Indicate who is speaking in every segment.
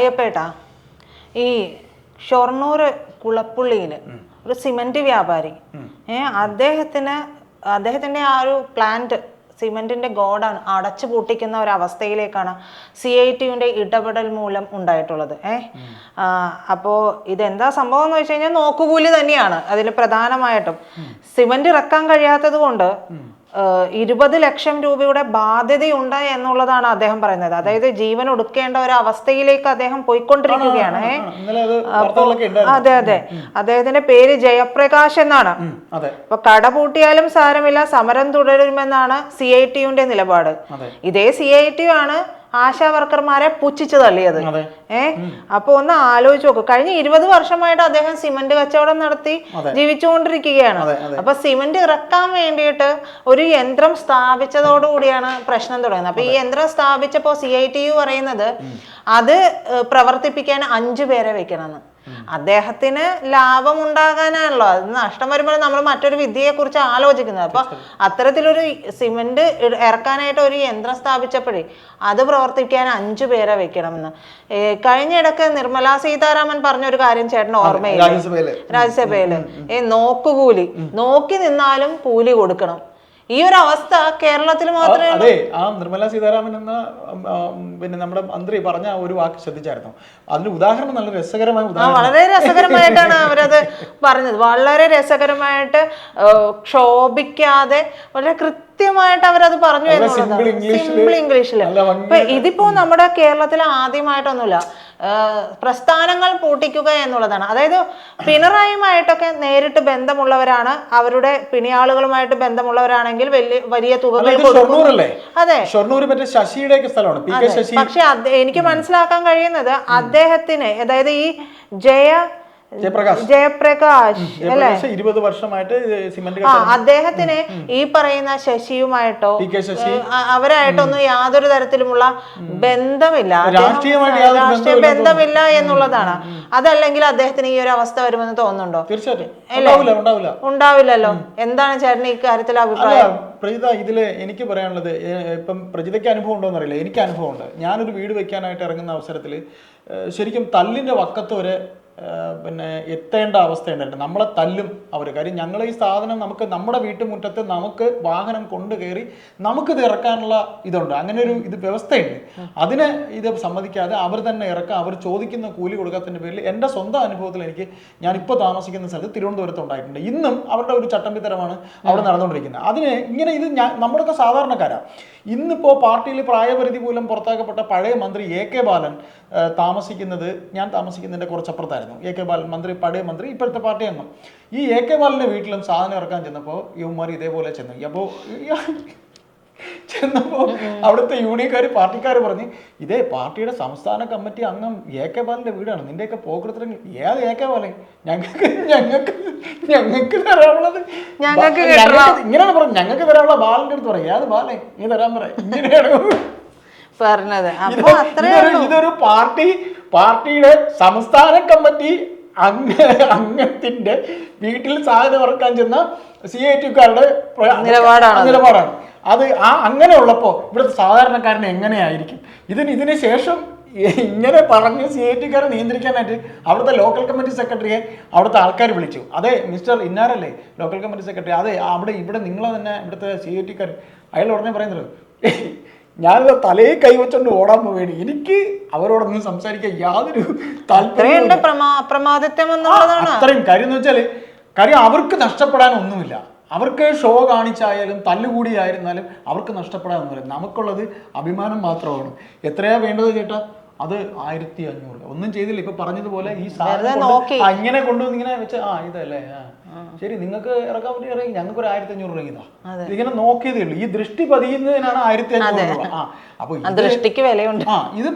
Speaker 1: അയ്യപ്പേട്ടാ, ഈ ഷൊർണൂർ കുളപ്പുള്ളിയിൽ ഒരു സിമെന്റ് വ്യാപാരി അദ്ദേഹത്തിന്റെ ആ ഒരു പ്ലാന്റ് സിമെന്റിന്റെ ഗോഡാണ് അടച്ചു പൂട്ടിക്കുന്ന ഒരു അവസ്ഥയിലേക്കാണ് CITയുടെ ഇടപെടൽ മൂലം ഉണ്ടായിട്ടുള്ളത്. അപ്പോൾ ഇതെന്താ സംഭവം എന്ന് വെച്ച് കഴിഞ്ഞാൽ നോക്കുകൂലി തന്നെയാണ് അതിൽ പ്രധാനമായിട്ടും. സിമെന്റ് ഇറക്കാൻ കഴിയാത്തത് കൊണ്ട് 20 ലക്ഷം രൂപയുടെ ബാധ്യതയുണ്ട് എന്നുള്ളതാണ് അദ്ദേഹം പറയുന്നത്. അതായത് ജീവൻ ഒടുക്കേണ്ട ഒരു അവസ്ഥയിലേക്ക് അദ്ദേഹം പോയിക്കൊണ്ടിരിക്കുകയാണ്. അതെ അതെ, അദ്ദേഹത്തിന്റെ പേര് ജയപ്രകാശ് എന്നാണ്. അപ്പൊ കട പൂട്ടിയാലും സാരമില്ല, സമരം തുടരുമെന്നാണ് CITയുടെ നിലപാട്. ഇതേ CIT ആണ് ആശാ വർക്കർമാരെ പുച്ഛിച്ചു തള്ളിയത്. അപ്പൊ ഒന്ന് ആലോചിച്ച് നോക്കൂ, കഴിഞ്ഞ 20 വർഷമായിട്ട് അദ്ദേഹം സിമന്റ് കച്ചവടം നടത്തി ജീവിച്ചുകൊണ്ടിരിക്കുകയാണ്. അപ്പൊ സിമന്റ് ഇറക്കാൻ വേണ്ടിയിട്ട് ഒരു യന്ത്രം സ്ഥാപിച്ചതോടുകൂടിയാണ് പ്രശ്നം തുടങ്ങുന്നത്. അപ്പൊ ഈ യന്ത്രം സ്ഥാപിച്ചപ്പോ CITU പറയുന്നത് അത് പ്രവർത്തിപ്പിക്കാൻ 5 പേരെ വെക്കണമെന്ന്. അദ്ദേഹത്തിന് ലാഭം ഉണ്ടാകാനാണല്ലോ, അത് നഷ്ടം വരുമ്പോൾ നമ്മൾ മറ്റൊരു വിദ്യയെ കുറിച്ച് ആലോചിക്കുന്നത്. അപ്പൊ അത്തരത്തിലൊരു സിമെന്റ് ഇറക്കാനായിട്ട് ഒരു യന്ത്രം സ്ഥാപിച്ചപ്പോഴേ അത് പ്രവർത്തിക്കാൻ 5 പേരെ വെക്കണമെന്ന്. കഴിഞ്ഞിടക്ക് നിർമ്മലാ സീതാരാമൻ പറഞ്ഞൊരു കാര്യം ചേട്ടന് ഓർമ്മയില്ല? രാജ്യസഭയില് നോക്കുകൂലി, നോക്കി നിന്നാലും കൂലി കൊടുക്കണം. ഈ ഒരു അവസ്ഥ കേരളത്തിൽ മാത്രമേ.
Speaker 2: അതെ, ആ നിർമ്മലാ സീതാരാമൻ എന്ന നമ്മുടെ മന്ത്രി പറഞ്ഞ ഒരു വാക്ക് ശ്രദ്ധിച്ചായിരുന്നു. അതിന് ഉദാഹരണം നല്ല രസകരമായ
Speaker 1: വളരെ രസകരമായിട്ടാണ് അവരത് പറഞ്ഞത്. വളരെ രസകരമായിട്ട് ക്ഷോഭിക്കാതെ വളരെ കൃത്യമായിട്ട് അവരത് പറഞ്ഞു എന്നുള്ളത് സിമ്പിൾ ഇംഗ്ലീഷില്. അപ്പൊ ഇതിപ്പോ നമ്മുടെ കേരളത്തിൽ ആദ്യമായിട്ടൊന്നുമില്ല. പ്രസ്ഥാനങ്ങൾ പൂട്ടിക്കുക എന്നുള്ളതാണ്. അതായത് പിണറായിയുമായിട്ടൊക്കെ നേരിട്ട് ബന്ധമുള്ളവരാണ്, അവരുടെ പിണിയാളുകളുമായിട്ട് ബന്ധമുള്ളവരാണെങ്കിൽ വലിയ തുകകൾ കൊടുക്കും. അതെ, പക്ഷെ എനിക്ക് മനസ്സിലാക്കാൻ കഴിയുന്നത് അദ്ദേഹത്തിന്, അതായത് ഈ ജയപ്രകാശ് അല്ലെ,
Speaker 2: 20 വർഷമായിട്ട്
Speaker 1: അദ്ദേഹത്തിന് ഈ പറയുന്ന ശശിയുമായിട്ടോ അവരായിട്ടൊന്നും യാതൊരു തരത്തിലുമുള്ള ബന്ധമില്ല, രാഷ്ട്രീയ ബന്ധമില്ല എന്നുള്ളതാണ്. അതല്ലെങ്കിൽ അദ്ദേഹത്തിന് ഈ ഒരു അവസ്ഥ വരുമെന്ന് തോന്നുന്നുണ്ടോ? ഉണ്ടാവില്ലല്ലോ. എന്താണ് ചേട്ടന് ഈ കാര്യത്തിൽ അഭിപ്രായം?
Speaker 2: പ്രജിത, ഇതില് എനിക്ക് പറയാനുള്ളത്, ഇപ്പം പ്രജിതയ്ക്ക് അനുഭവം ഉണ്ടോന്ന് അറിയില്ല, എനിക്ക് അനുഭവം ഉണ്ട്. ഞാനൊരു വീട് വെക്കാനായിട്ട് ഇറങ്ങുന്ന അവസരത്തിൽ ശരിക്കും തല്ലിന്റെ വക്കത്ത് വരെ പിന്നെ എത്തേണ്ട അവസ്ഥയുണ്ടായിട്ട് നമ്മളെ തല്ലും അവർ. കാര്യം ഞങ്ങൾ ഈ സാധനം നമുക്ക് നമ്മുടെ വീട്ടുമുറ്റത്ത് നമുക്ക് വാഹനം കൊണ്ട് കയറി നമുക്കിത് ഇറക്കാനുള്ള ഇതുണ്ട്, അങ്ങനെ ഒരു വ്യവസ്ഥയുണ്ട്. അതിനെ ഇത് സമ്മതിക്കാതെ അവർ തന്നെ ഇറക്കാം, അവർ ചോദിക്കുന്ന കൂലി കൊടുക്കാത്തതിൻ്റെ പേരിൽ എൻ്റെ സ്വന്തം അനുഭവത്തിൽ ഞാനിപ്പോൾ താമസിക്കുന്ന സ്ഥലത്ത് തിരുവനന്തപുരത്ത് ഉണ്ടായിട്ടുണ്ട്. ഇന്നും അവരുടെ ഒരു ചട്ടമ്പിത്തരമാണ് അവിടെ നടന്നുകൊണ്ടിരിക്കുന്നത്. അതിന് ഇങ്ങനെ ഇത് നമ്മളൊക്കെ സാധാരണക്കാരാണ്. ഇന്നിപ്പോൾ പാർട്ടിയിൽ പ്രായപരിധി മൂലം പുറത്താക്കപ്പെട്ട പഴയ മന്ത്രി AK ബാലൻ താമസിക്കുന്നത്, ഞാൻ താമസിക്കുന്നതിൻ്റെ കുറച്ചപ്പുറത്തായിരുന്നു. AK ബാലൻ മന്ത്രി, പഴയ മന്ത്രി, ഇപ്പോഴത്തെ പാർട്ടി അംഗം. ഈ AK ബാലൻ്റെ വീട്ടിലും സാധനം ഇറക്കാൻ ചെന്നപ്പോൾ യുവമാർ ഇതേപോലെ ചെന്നപ്പോൾ അവിടുത്തെ യൂണിയൻകാർ പാർട്ടിക്കാർ പറഞ്ഞ്, ഇതേ പാർട്ടിയുടെ സംസ്ഥാന കമ്മിറ്റി അംഗം AK ബാലൻ്റെ വീടാണ്, നിന്റെയൊക്കെ പോക്കെടുത്തിട്ടെങ്കിൽ ഏത് AK ബാലൻ, ഞങ്ങൾക്ക് തരാനുള്ളത് ഇങ്ങനെയാണ് പറഞ്ഞത്, ഞങ്ങൾക്ക് തരാനുള്ള ബാലൻ്റെ അടുത്ത് പറയും, ഏത് ബാലൻ നീ തരാൻ പറയാം, ഇങ്ങനെയാണ്
Speaker 1: പറഞ്ഞത്.
Speaker 2: ഇതൊരു പാർട്ടിയുടെ സംസ്ഥാന കമ്മിറ്റി അംഗത്തിന്റെ വീട്ടിൽ സാധനം ഇറക്കാൻ ചെന്ന CITക്കാരുടെ നിലപാടാണ് അത്. അങ്ങനെ ഉള്ളപ്പോ ഇവിടുത്തെ സാധാരണക്കാരന് എങ്ങനെയായിരിക്കും? ഇതിന് ശേഷം ഇങ്ങനെ പറഞ്ഞ് CITക്കാരെ നിയന്ത്രിക്കാനായിട്ട് അവിടുത്തെ ലോക്കൽ കമ്മിറ്റി സെക്രട്ടറിയെ അവിടുത്തെ ആൾക്കാർ വിളിച്ചു. അതെ മിസ്റ്റർ ഇന്നാരല്ലേ ലോക്കൽ കമ്മിറ്റി സെക്രട്ടറി, അതെ അവിടെ നിങ്ങളെ തന്നെ ഇവിടുത്തെ CITക്കാർ. അയാൾ ഉടനെ പറയുന്നത്, ഞാനിത് തലയെ കൈവച്ചോണ്ട് ഓടാൻ പോവുകയാണ്, എനിക്ക് അവരോടൊന്നും സംസാരിക്കാൻ യാതൊരു താല്പര്യം. അത്രയും കാര്യം എന്ന് വെച്ചാൽ അവർക്ക് നഷ്ടപ്പെടാനൊന്നുമില്ല. അവർക്ക് ഷോ കാണിച്ചായാലും തല്ലുകൂടിയായിരുന്നാലും അവർക്ക് നഷ്ടപ്പെടാനൊന്നുമില്ല. നമുക്കുള്ളത് അഭിമാനം മാത്രമാണ്. എത്രയാ വേണ്ടത് ചേട്ടാ? അത് 1500. ഒന്നും ചെയ്തില്ല. ഇപ്പൊ പറഞ്ഞതുപോലെ ഈ സാധനം ഇങ്ങനെ കൊണ്ടുവന്ന് ഇങ്ങനെ വെച്ച് ഇതല്ലേ, ശരി നിങ്ങൾക്ക് ഇറക്കാൻ പറ്റി ഇറങ്ങി, ഞങ്ങൾക്ക് ഒരു 1500 ഇറങ്ങിയതാ. ഇങ്ങനെ നോക്കിയതേ ഉള്ളൂ. ഈ ദൃഷ്ടി പതിയുന്നതിനാണ് 1500 രൂപ. അപ്പൊ
Speaker 1: ദൃഷ്ടിക്ക് വിലയുണ്ട്.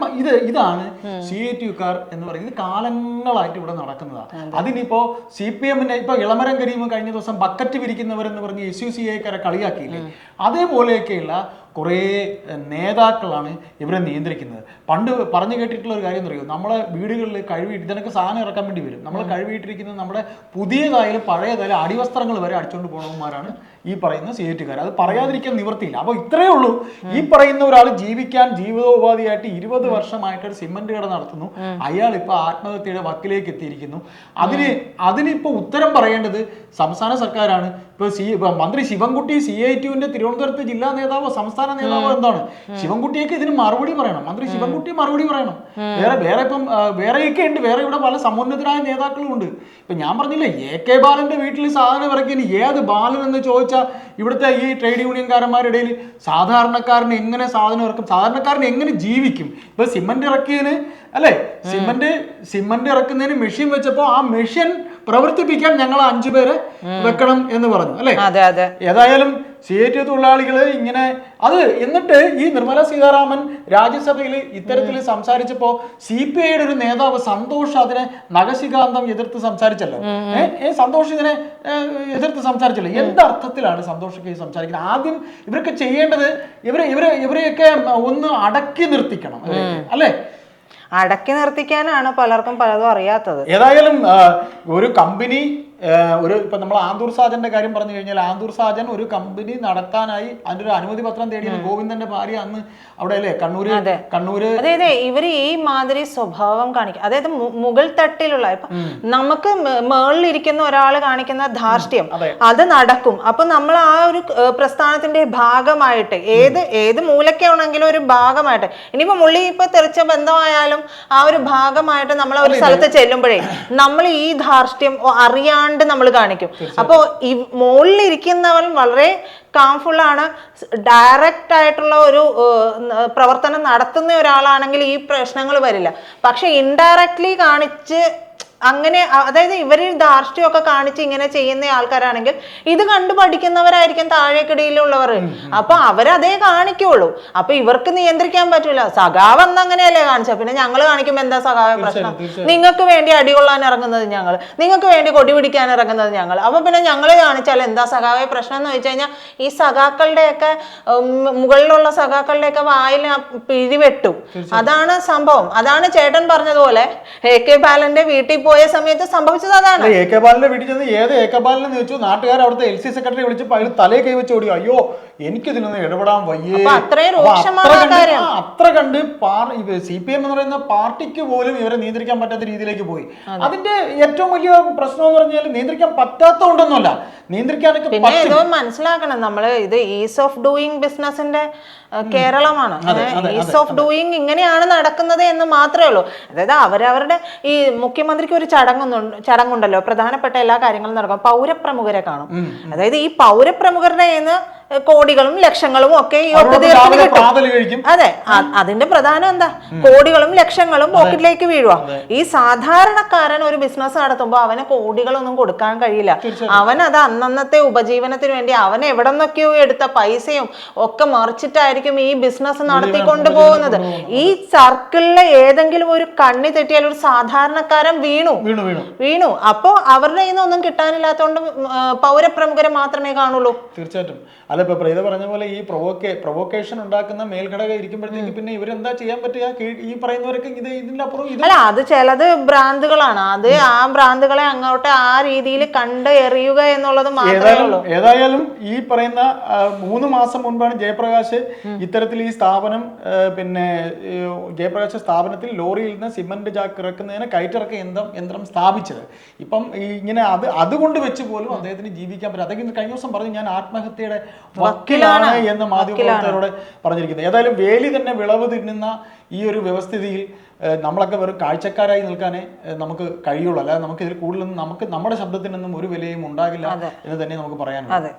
Speaker 2: ഇതാണ് CITക്കാർ എന്ന് പറയുന്നത്. കാലങ്ങളായിട്ട് ഇവിടെ നടക്കുന്നതാണ്. അതിനിപ്പോ CPMന്റെ ഇപ്പൊ ഇളമരം കരീം കഴിഞ്ഞ ദിവസം ബക്കറ്റ് പിരിക്കുന്നവരെന്ന് പറഞ്ഞ് SUCIക്കാരെ കളിയാക്കിയില്ലേ, അതേപോലെയൊക്കെയുള്ള കുറേ നേതാക്കളാണ് ഇവരെ നിയന്ത്രിക്കുന്നത്. പണ്ട് പറഞ്ഞു കേട്ടിട്ടുള്ള ഒരു കാര്യം അറിയോ, നമ്മളെ വീടുകളിൽ കഴുകിയിട്ട് ഇതിനൊക്കെ സാധനം ഇറക്കാൻ വേണ്ടി വരും. നമ്മൾ കഴുകിയിട്ടിരിക്കുന്നത് നമ്മുടെ പുതിയതായാലും പഴയതായാലും അടിവസ്ത്രങ്ങൾ വരെ അടിച്ചുകൊണ്ട് പോകണവന്മാരാണ് ഈ പറയുന്ന CIT-കാർ. അത് പറയാതിരിക്കാൻ നിവൃത്തിയില്ല. അപ്പോൾ ഇത്രയേ ഉള്ളൂ. ഈ പറയുന്ന ഒരാൾ ജീവിക്കാൻ ജീവിതോപാധിയായിട്ട് 20 വർഷമായിട്ട് ഒരു സിമന്റ് കട നടത്തുന്നു. അയാൾ ഇപ്പൊ ആത്മഹത്യയുടെ വക്കിലേക്ക് എത്തിയിരിക്കുന്നു. അതിനിപ്പോ ഉത്തരം പറയേണ്ടത് സംസ്ഥാന സർക്കാരാണ്. ഇപ്പൊ മന്ത്രി ശിവൻകുട്ടി CIT-ന്റെ തിരുവനന്തപുരത്ത് ജില്ലാ നേതാവോ സംസ്ഥാന നേതാവോ എന്താണ്? ശിവൻകുട്ടിയൊക്കെ ഇതിന് മറുപടി പറയണം. മന്ത്രി ശിവൻകുട്ടി മറുപടി പറയണം. വേറെ ഇപ്പം വേറെയൊക്കെ ഉണ്ട്. വേറെ ഇവിടെ പല സമുന്നതരായ നേതാക്കളും ഉണ്ട്. ഇപ്പൊ ഞാൻ പറഞ്ഞില്ലേ, AK ബാലന്റെ വീട്ടിൽ സാധനം ഇറക്കിന് ഏത് ബാലൻ എന്ന് ചോദിച്ചാൽ ഇവിടുത്തെ ഈ ട്രേഡ് യൂണിയൻകാരന്മാരുടെ ഇടയിൽ സാധാരണക്കാരന് എങ്ങനെ സാധനം ഇറക്കും, സാധാരണക്കാരൻ എങ്ങനെ ജീവിക്കും? ഇപ്പൊ സിമന്റ് ഇറക്കിയതിന് അല്ലെ, സിമന്റ് ഇറക്കുന്നതിന് മെഷീൻ വെച്ചപ്പോ ആ മെഷീൻ പ്രവർത്തിപ്പിക്കാൻ ഞങ്ങൾ 5 പേരെ വെക്കണം എന്ന് പറഞ്ഞു അല്ലെ. ഏതായാലും CIT തൊഴിലാളികള് ഇങ്ങനെ എന്നിട്ട് ഈ നിർമ്മല സീതാരാമൻ രാജ്യസഭയിൽ ഇത്തരത്തിൽ സംസാരിച്ചപ്പോ CPI-യുടെ ഒരു നേതാവ് സന്തോഷ് അതിനെ നഖശികാന്തം എതിർത്ത് സംസാരിച്ചല്ലോ. സന്തോഷ് ഇതിനെ എതിർത്ത് സംസാരിച്ചല്ലോ. എന്തർത്ഥത്തിലാണ് സന്തോഷൊക്കെ സംസാരിക്കുന്നത്? ആദ്യം ഇവരൊക്കെ ചെയ്യേണ്ടത് ഇവരെയൊക്കെ ഒന്ന് അടക്കി നിർത്തിക്കണം അല്ലെ.
Speaker 1: അടക്കി നിർത്തിക്കാനാണ് പലർക്കും പലതും അറിയാത്തത്.
Speaker 2: ഏതായാലും ഒരു കമ്പനി ഇപ്പൊ നമ്മൾ ആന്തൂർ സാജന്റെ കാര്യം പറഞ്ഞു കഴിഞ്ഞാൽ, ആന്തൂർ സാജൻ ഒരു കമ്പനി നടത്താനായി അതിന്റെ ഒരു അനുമതി പത്രം തേടിയത് ഗോവിന്ദന്റെ ഭാര്യ അന്ന് അവിടെ അല്ലേ കണ്ണൂര്. അതായത്
Speaker 1: ഇവര് ഈ മാതിരി സ്വഭാവം കാണിക്കും. അതായത് മുകൾ തട്ടിലുള്ള ഇപ്പൊ നമുക്ക് മേളിലിരിക്കുന്ന ഒരാൾ കാണിക്കുന്ന ധാർഷ്ട്യം അത് നടക്കും. അപ്പൊ നമ്മൾ ആ ഒരു പ്രസ്ഥാനത്തിന്റെ ഭാഗമായിട്ട് ഏത് മൂലക്കാണെങ്കിലും ഒരു ഭാഗമായിട്ട്, ഇനിയിപ്പോ മുള്ളി ഇപ്പൊ തെറിച്ച ബന്ധമായാലും ആ ഒരു ഭാഗമായിട്ട് നമ്മൾ ഒരു സ്ഥലത്ത് ചെല്ലുമ്പോഴേ നമ്മൾ ഈ ധാർഷ്ട്യം അറിയാണ്ട് നമ്മൾ കാണിക്കും. അപ്പോ ഈ മുകളിലിരിക്കുന്നവൻ വളരെ കാംഫുള്ളാണ്, ഡയറക്റ്റ് ആയിട്ടുള്ള ഒരു പ്രവർത്തനം നടത്തുന്ന ഒരാളാണെങ്കിൽ ഈ പ്രശ്നങ്ങൾ വരില്ല. പക്ഷെ ഇൻഡയറക്ട്ലി കാണിച്ച് അങ്ങനെ, അതായത് ഇവര് ധാർഷ്ട്യമൊക്കെ കാണിച്ച് ഇങ്ങനെ ചെയ്യുന്ന ആൾക്കാരാണെങ്കിൽ ഇത് കണ്ടു പഠിക്കുന്നവരായിരിക്കും താഴേക്കിടയിലുള്ളവർ. അപ്പൊ അവരതേ കാണിക്കുള്ളൂ. അപ്പൊ ഇവർക്ക് നിയന്ത്രിക്കാൻ പറ്റൂല. സഖാവ് അന്ന് അങ്ങനെയല്ലേ കാണിച്ച, പിന്നെ ഞങ്ങൾ കാണിക്കുമ്പോ എന്താ സഖാവ് പ്രശ്നം? നിങ്ങൾക്ക് വേണ്ടി അടികൊള്ളാൻ ഇറങ്ങുന്നത് ഞങ്ങൾ, നിങ്ങൾക്ക് വേണ്ടി കൊടി പിടിക്കാൻ ഇറങ്ങുന്നത് ഞങ്ങൾ. അപ്പൊ പിന്നെ ഞങ്ങൾ കാണിച്ചാൽ എന്താ സഖാവെ പ്രശ്നം എന്ന് വെച്ച് കഴിഞ്ഞാൽ, ഈ സഖാക്കളുടെയൊക്കെ മുകളിലുള്ള സഖാക്കളുടെയൊക്കെ വായിൽ പിഴിവെട്ടും. അതാണ് സംഭവം. അതാണ് ചേട്ടൻ പറഞ്ഞതുപോലെ AK ബാലന്റെ വീട്ടിൽ പോയ സമയത്ത് സംഭവിച്ചത് അതാണ്.
Speaker 2: AK ബാലന്റെ വീട്ടിൽ ചെന്ന് ഏത് AK ബാലനെന്ന് ചോദിച്ചു. നാട്ടുകാർ അവിടുത്തെ LC സെക്രട്ടറി വിളിച്ചപ്പോൾ അയാൾ തലയെ കൈവച്ച് ഓടി. അയ്യോ എനിക്കിതിനൊന്നും ഇടപെടാൻ വയ്യേ. അത്ര കണ്ട് CPM എന്ന് പറയുന്ന പാർട്ടിക്ക് പോലും ഇവരെ നിയന്ത്രിക്കാൻ പറ്റാത്ത രീതിയിലേക്ക് പോയി. അതിന്റെ ഏറ്റവും വലിയ പ്രശ്നം എന്ന് പറഞ്ഞാൽ നിയന്ത്രിക്കാൻ പറ്റാത്തതുകൊണ്ടൊന്നുമല്ല, നിയന്ത്രിക്കാനൊക്കെ
Speaker 1: മനസ്സിലാക്കണം. നമ്മള് ഇത് ഈസ് ഓഫ് ഡൂയിങ് ബിസിനസിന്റെ കേരളമാണ്. ഈസ് ഓഫ് ഡൂയിങ് ഇങ്ങനെയാണ് നടക്കുന്നത് എന്ന് മാത്രമേ ഉള്ളൂ. അതായത് അവരവരുടെ ഈ മുഖ്യമന്ത്രിക്ക് ഒരു ചടങ്ങുണ്ടല്ലോ, പ്രധാനപ്പെട്ട എല്ലാ കാര്യങ്ങളും നടക്കും. പൗരപ്രമുഖരെ കാണും. അതായത് ഈ പൗരപ്രമുഖരുടെ കോടികളും ലക്ഷങ്ങളും ഒക്കെ ഈ ഒത്തുതീർപ്പിന് കിട്ടും. അതെ, അതിന്റെ പ്രധാനം എന്താ? കോടികളും ലക്ഷങ്ങളും പോക്കറ്റിലേക്ക് വീഴുക. ഈ സാധാരണക്കാരൻ ഒരു ബിസിനസ് നടത്തുമ്പോൾ അവന് കോടികളൊന്നും കൊടുക്കാൻ കഴിയില്ല. അവൻ അത് അന്നന്നത്തെ ഉപജീവനത്തിന് വേണ്ടി അവൻ എവിടെ നിന്നൊക്കെയോ എടുത്ത പൈസയും ഒക്കെ മറിച്ചിട്ടായിരിക്കും ഈ ബിസിനസ് നടത്തിക്കൊണ്ട് പോകുന്നത്. ഈ സർക്കിളിലെ ഏതെങ്കിലും ഒരു കണ്ണി തെറ്റിയാൽ ഒരു സാധാരണക്കാരൻ വീണു. അപ്പോ അവരുടെ കയ്യിൽ നിന്നൊന്നും കിട്ടാനില്ലാത്തതുകൊണ്ട് പൗരപ്രമുഖരെ മാത്രമേ കാണുള്ളൂ.
Speaker 2: തീർച്ചയായിട്ടും. അല്ല, ഇപ്പൊ പ്രീത പറഞ്ഞ പോലെ ഈ പ്രൊവോക്കേഷൻ ഉണ്ടാക്കുന്ന മേൽഘടക ഇരിക്കുമ്പോഴത്തേക്ക് പിന്നെ ഇവരെന്താ ചെയ്യാൻ പറ്റുക? ഈ പറയുന്നവരൊക്കെ ഇതിന്റെ അപ്പുറം
Speaker 1: അല്ല, അത് ചിലത് ഭ്രാന്തുകളാണ്. അത് ആ ഭ്രാന്തുകളെ അങ്ങോട്ട് ആ രീതിയിൽ കണ്ട് എറിയുക എന്നുള്ളത് മാത്രമേ ഉള്ളൂ.
Speaker 2: ഏതായാലും ഈ പറയുന്ന 3 മാസം മുൻപാണ് ജയപ്രകാശ് ഇത്തരത്തിൽ ഈ സ്ഥാപനം ജയപ്രകാശ് സ്ഥാപനത്തിൽ ലോറിയിൽ നിന്ന് സിമന്റ് ചാക്ക് ഇറക്കുന്നതിന് കയറ്റിറക്ക യന്ത്രം സ്ഥാപിച്ചത്. ഇപ്പം ഇങ്ങനെ അതുകൊണ്ട് വെച്ച് പോലും അദ്ദേഹത്തിന് ജീവിക്കാൻ പറ്റും. അദ്ദേഹം കഴിഞ്ഞ ദിവസം പറഞ്ഞു, ഞാൻ ആത്മഹത്യയുടെ വക്കീലാണ് എന്ന് മാധ്യമപ്രവർത്തകരോട് പറഞ്ഞിരിക്കുന്നത്. ഏതായാലും വേലി തന്നെ വിളവ് തിന്നുന്ന ഈ ഒരു വ്യവസ്ഥിതിയിൽ നമ്മളൊക്കെ വെറും കാഴ്ചക്കാരായി നിൽക്കാനേ നമുക്ക് കഴിയുള്ളൂ. അല്ലാതെ നമുക്ക് ഇതിൽ കൂടുതലൊന്നും നമ്മുടെ ശബ്ദത്തിനൊന്നും ഒരു വിലയും ഉണ്ടാകില്ല എന്ന് തന്നെ നമുക്ക് പറയാനുള്ളത്.